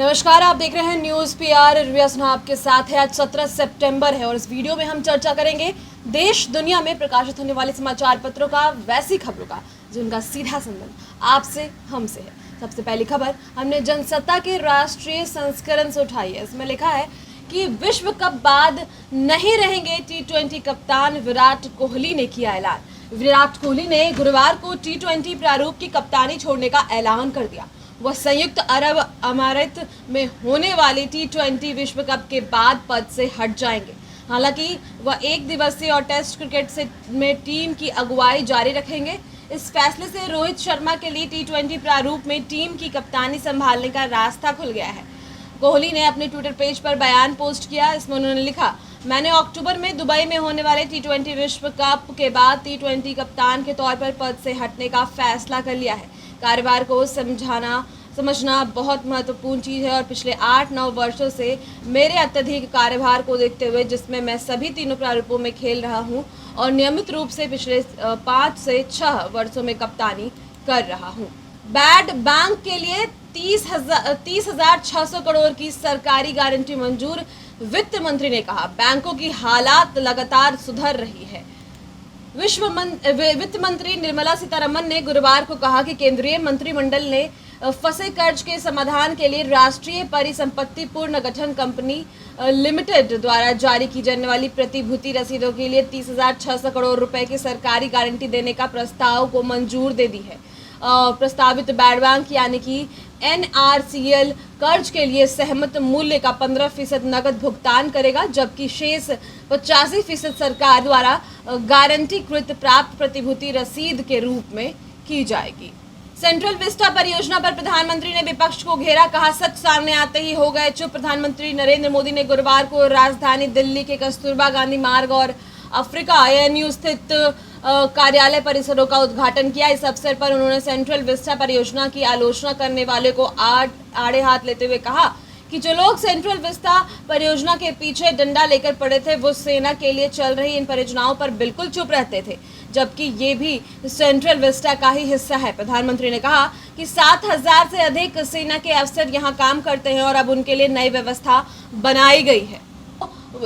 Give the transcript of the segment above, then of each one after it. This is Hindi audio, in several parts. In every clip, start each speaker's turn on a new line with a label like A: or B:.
A: नमस्कार, आप देख रहे हैं न्यूज़ पीआर। रिया सिन्हा आपके साथ है। आज 17 सितंबर है और इस वीडियो में हम चर्चा करेंगे देश दुनिया में प्रकाशित होने वाले समाचार पत्रों का, वैसी खबरों का जिनका सीधा संबंध आपसे, हमसे है। सबसे पहली खबर हमने जनसत्ता के राष्ट्रीय संस्करण से उठाई है। इसमें लिखा है कि विश्व कप बाद नहीं रहेंगे T20 कप्तान, विराट कोहली ने किया ऐलान। विराट कोहली ने गुरुवार को T20 प्रारूप की कप्तानी छोड़ने का ऐलान कर दिया। वह संयुक्त अरब अमारात में होने वाले T20 विश्व कप के बाद पद से हट जाएंगे। हालांकि वह एक दिवसीय और टेस्ट क्रिकेट में टीम की अगुवाई जारी रखेंगे। इस फैसले से रोहित शर्मा के लिए T20 प्रारूप में टीम की कप्तानी संभालने का रास्ता खुल गया है। कोहली ने अपने ट्विटर पेज पर बयान पोस्ट किया। इसमें उन्होंने लिखा, मैंने अक्टूबर में दुबई में होने वाले T20 विश्व कप के बाद T20 कप्तान के तौर पर पद से हटने का फैसला कर लिया है। कार्यभार को समझना बहुत महत्वपूर्ण चीज़ है और पिछले 8-9 वर्षों से मेरे अत्यधिक कार्यभार को देखते हुए, जिसमें मैं सभी तीनों प्रारूपों में खेल रहा हूं और नियमित रूप से पिछले 5 से 6 वर्षों में कप्तानी कर रहा हूं। बैड बैंक के लिए 30,600 करोड़ की सरकारी गारंटी मंजूर। वित्त मंत्री ने कहा, बैंकों की हालात लगातार सुधर रही है। वित्त मंत्री निर्मला सीतारमण ने गुरुवार को कहा कि केंद्रीय मंत्रिमंडल ने फंसे कर्ज के समाधान के लिए राष्ट्रीय परिसंपत्ति पुनर्गठन कंपनी लिमिटेड द्वारा जारी की जाने वाली प्रतिभूति रसीदों के लिए 30,600 करोड़ रुपए की सरकारी गारंटी देने का प्रस्ताव को मंजूर दे दी है। प्रस्तावित बैड बैंक यानी कि NRCL कर्ज के लिए सहमत मूल्य का 15% नकद भुगतान करेगा, जबकि शेष 85% सरकार द्वारा गारंटीकृत प्राप्त प्रतिभूति रसीद के रूप में की जाएगी। सेंट्रल विस्टा परियोजना पर प्रधानमंत्री ने विपक्ष को घेरा। कहा, सच सामने आते ही हो गए चुप। प्रधानमंत्री नरेंद्र मोदी ने गुरुवार को राजधानी दिल्ली के कस्तूरबा गांधी मार्ग और अफ्रीका ANU स्थित कार्यालय परिसरों का उद्घाटन किया। इस अवसर पर उन्होंने सेंट्रल विस्टा परियोजना की आलोचना करने वाले को आड़े हाथ लेते हुए कहा कि जो लोग सेंट्रल विस्टा परियोजना के पीछे डंडा लेकर पड़े थे, वो सेना के लिए चल रही इन परियोजनाओं पर बिल्कुल चुप रहते थे, जबकि ये भी सेंट्रल विस्टा का ही हिस्सा है। प्रधानमंत्री ने कहा कि 7,000 से अधिक सेना के अफसर यहाँ काम करते हैं और अब उनके लिए नई व्यवस्था बनाई गई है।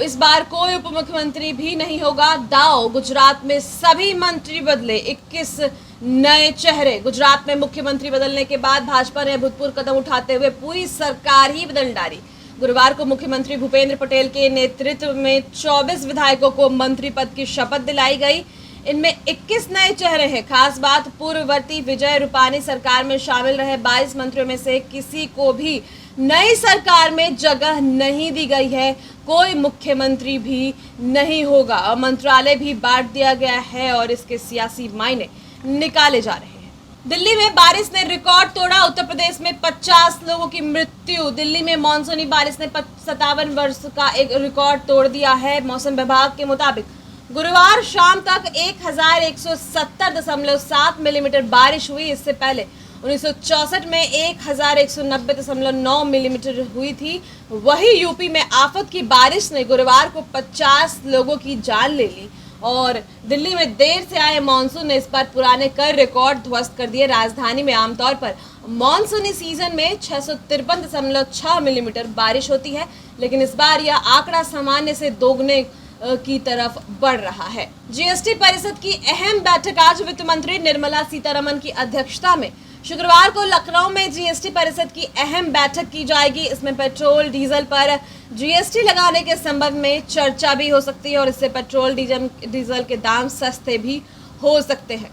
A: इस बार कोई उप मुख्यमंत्री भी नहीं होगा। दाव, गुजरात में सभी मंत्री बदले, 21 नए चेहरे। गुजरात में मुख्यमंत्री बदलने के बाद भाजपा ने अभूतपूर्व कदम उठाते हुए पूरी सरकार ही बदल डाली। गुरुवार को मुख्यमंत्री भूपेंद्र पटेल के नेतृत्व में 24 विधायकों को मंत्री पद की शपथ दिलाई गई। इनमें 21 नए चेहरे हैं। खास बात, पूर्ववर्ती विजय रूपानी सरकार में शामिल रहे 22 मंत्रियों में से किसी को भी नई सरकार में जगह नहीं दी गई है। कोई मुख्यमंत्री भी नहीं होगा। मंत्रालय भी बांट दिया गया है और इसके सियासी मायने निकाले जा रहे हैं। दिल्ली में बारिश ने रिकॉर्ड तोड़ा। उत्तर प्रदेश में 50 लोगों की मृत्यु। दिल्ली में मानसूनी बारिश ने 57 वर्ष का एक रिकॉर्ड तोड़ दिया है। मौसम विभाग के मुताबिक गुरुवार शाम तक 1170.7 मिलीमीटर बारिश हुई। इससे पहले 1964 में 1190.9 मिलीमीटर हुई थी। वही यूपी में आफत की बारिश ने गुरुवार को 50 लोगों की जान ले ली और दिल्ली में देर से आए मानसून ने इस बार पुराने कई रिकॉर्ड ध्वस्त कर दिए। राजधानी में आमतौर पर मानसूनी सीजन में 653.6 मिलीमीटर बारिश होती है, लेकिन इस बार यह आंकड़ा सामान्य से दोगुने की तरफ बढ़ रहा है। GST परिषद की अहम बैठक आज वित्त मंत्री निर्मला सीतारमण की अध्यक्षता में शुक्रवार को लखनऊ में GST परिषद की अहम बैठक की जाएगी। इसमें पेट्रोल डीजल पर GST लगाने के संबंध में चर्चा भी हो सकती है और इससे पेट्रोल डीजल के दाम सस्ते भी हो सकते हैं।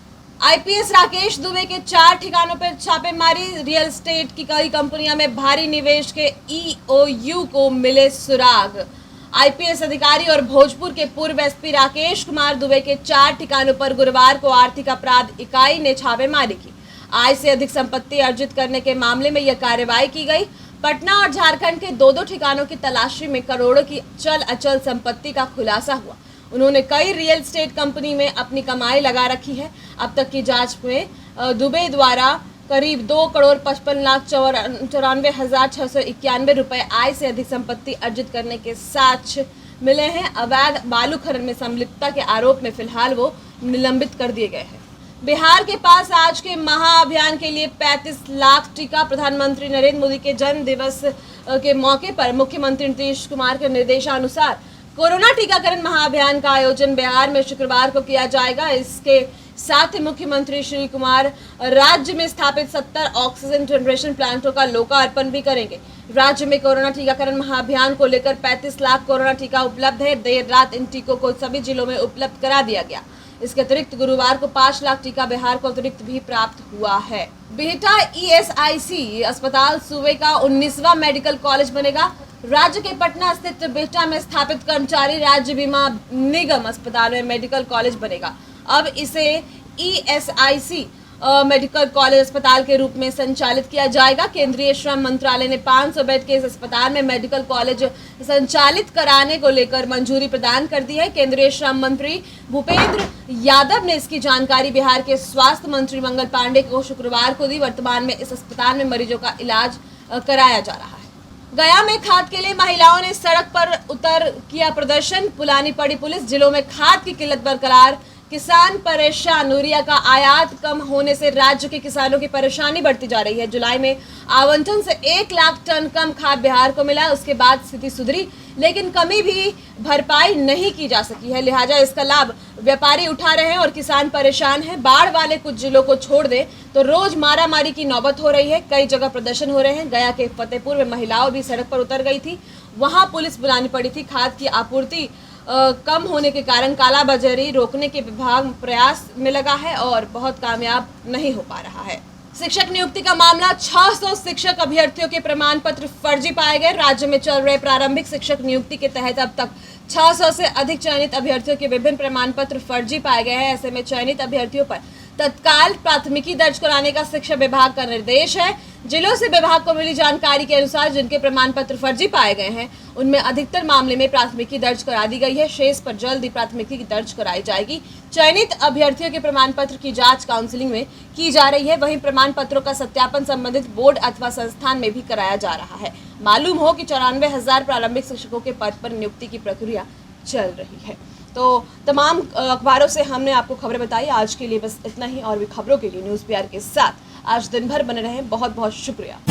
A: IPS राकेश दुबे के 4 ठिकानों पर छापेमारी। रियल एस्टेट की कई कंपनियों में भारी निवेश के EOU को मिले सुराग। IPS अधिकारी और भोजपुर के पूर्व SP राकेश कुमार दुबे के 4 ठिकानों पर गुरुवार को आर्थिक अपराध इकाई ने छापेमारी की। आय से अधिक संपत्ति अर्जित करने के मामले में यह कार्रवाई की गई। पटना और झारखंड के 2-2 ठिकानों की तलाशी में करोड़ों की चल अचल संपत्ति का खुलासा हुआ। उन्होंने कई रियल एस्टेट कंपनी में अपनी कमाई लगा रखी है। अब तक की जांच में दुबे द्वारा करीब 2,95,94,691 रुपए आय से अधिक संपत्ति अर्जित करने के साक्ष्य मिले हैं। अवैध बालू खनन में संलिप्तता के आरोप में फिलहाल वो निलंबित कर दिए गए हैं। बिहार के पास आज के महाअभियान के लिए 35 लाख टीका। प्रधानमंत्री नरेंद्र मोदी के जन्म दिवस के मौके पर मुख्यमंत्री नीतीश कुमार के निर्देशानुसार कोरोना टीकाकरण महाअभियान का आयोजन बिहार में शुक्रवार को किया जाएगा। इसके साथ ही मुख्यमंत्री श्री कुमार राज्य में स्थापित 70 ऑक्सीजन जनरेशन प्लांटों का लोकार्पण भी करेंगे। राज्य में कोरोना टीकाकरण महाअभियान को लेकर 35 लाख कोरोना टीका उपलब्ध है। देर रात इन टीकों को सभी जिलों में उपलब्ध करा दिया गया। इसके अतिरिक्त गुरुवार को 5 लाख टीका बिहार को अतिरिक्त भी प्राप्त हुआ है। बिहटा ESIC अस्पताल सूबे का 19वां मेडिकल कॉलेज बनेगा। राज्य के पटना स्थित बिहटा में स्थापित कर्मचारी राज्य बीमा निगम अस्पताल में मेडिकल कॉलेज बनेगा। अब इसे ESIC मेडिकल कॉलेज अस्पताल के रूप में संचालित किया जाएगा। केंद्रीय श्रम मंत्रालय ने 500 बेड के इस अस्पताल में मेडिकल कॉलेज संचालित कराने को लेकर मंजूरी प्रदान कर दी है। केंद्रीय श्रम मंत्री भूपेंद्र यादव ने इसकी जानकारी बिहार के स्वास्थ्य मंत्री मंगल पांडे को शुक्रवार को दी। वर्तमान में इस अस्पताल में मरीजों का इलाज कराया जा रहा है। गया में खाद के लिए महिलाओं ने सड़क पर उतर किया प्रदर्शन। पुलानी पड़ी पुलिस। जिलों में खाद की किल्लत बरकरार, किसान परेशान। यूरिया का आयात कम होने से राज्य के किसानों की परेशानी बढ़ती जा रही है। जुलाई में आवंटन से 1 लाख टन कम खाद बिहार को मिला। उसके बाद स्थिति सुधरी, लेकिन कमी भी भरपाई नहीं की जा सकी है। लिहाजा इसका लाभ व्यापारी उठा रहे हैं और किसान परेशान हैं। बाढ़ वाले कुछ जिलों को छोड़ दें तो रोज मारामारी की नौबत हो रही है। कई जगह प्रदर्शन हो रहे हैं। गया के फतेहपुर में महिलाओं भी सड़क पर उतर गई थी। वहां पुलिस बुलानी पड़ी थी। खाद की आपूर्ति कम होने के कारण कालाबाजारी रोकने के विभाग प्रयास में लगा है और बहुत कामयाब नहीं हो पा रहा है। शिक्षक नियुक्ति का मामला। 600 शिक्षक अभ्यर्थियों के प्रमाण पत्र फर्जी पाए गए। राज्य में चल रहे प्रारंभिक शिक्षक नियुक्ति के तहत अब तक 600 से अधिक चयनित अभ्यर्थियों के विभिन्न प्रमाण पत्र फर्जी पाए गए हैं। ऐसे में चयनित अभ्यर्थियों पर तत्काल प्राथमिकी दर्ज कराने का शिक्षा विभाग का निर्देश है। जिलों से विभाग को मिली जानकारी के अनुसार जिनके प्रमाण पत्र फर्जी पाए गए हैं उनमें अधिकतर मामले में प्राथमिकी दर्ज करा दी गई है। शेष पर जल्द ही प्राथमिकी दर्ज कराई जाएगी। चयनित अभ्यर्थियों के प्रमाण पत्र की जांच काउंसलिंग में की जा रही है। वहीं प्रमाण पत्रों का सत्यापन संबंधित बोर्ड अथवा संस्थान में भी कराया जा रहा है। मालूम हो कि 94,000 प्रारंभिक शिक्षकों के पद पर नियुक्ति की प्रक्रिया चल रही है। तो तमाम अखबारों से हमने आपको खबरें बताई। आज के लिए बस इतना ही। और भी खबरों के लिए न्यूज़ PR के साथ आज दिन भर बने रहें। बहुत बहुत शुक्रिया।